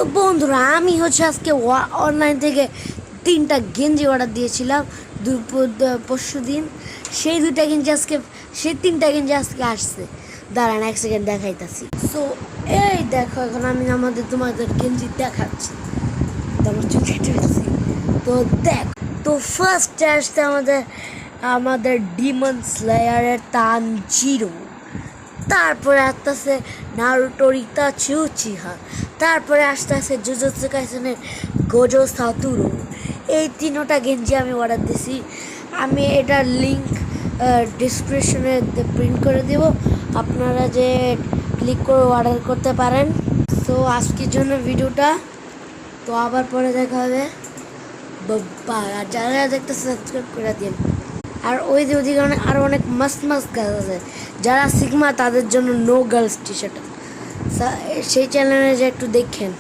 তো বন্ধুরা আমি আজকে অনলাইন থেকে 3টা গেঞ্জি অর্ডার দিয়েছিলাম পরশু দিন। সেই 3টা গেঞ্জি আজকে আসছে। দাঁড়ান এক সেকেন্ড দেখাইতাছি। সো এই দেখো, এখন আমি তোমাদের গেঞ্জি দেখাচ্ছি। তোমার চুল কেটে ফেলছি। তো দেখ, তো ফার্স্টে আসছে আমাদের ডিমন স্লেয়ারের তানজিরো, তারপরে আসতেছে নারুটোর ইতাচি উচিহা, তারপরে আসতেছে জুজুৎসু কাইসেনের গোজো সাতুরো। এই 3টা গেঞ্জি আমি অর্ডার দিছি। আমি এটার লিঙ্ক ডিসক্রিপশনে প্রিন্ট করে দেব, আপনারা যে ক্লিক করে অর্ডার করতে পারেন। তো আজকের জন্য ভিডিওটা, তো আবার পরে দেখা হবে। বাবা, আর যারা দেখতে সাবস্ক্রাইব করে দিন। আর ওই যে ওদিকে আরও অনেক মাস্ত মাস্ত গাছ আছে। যারা সিগমা তাদের জন্য নো গার্লস টি শার্ট, সেই চ্যানেলে যে একটু দেখেন।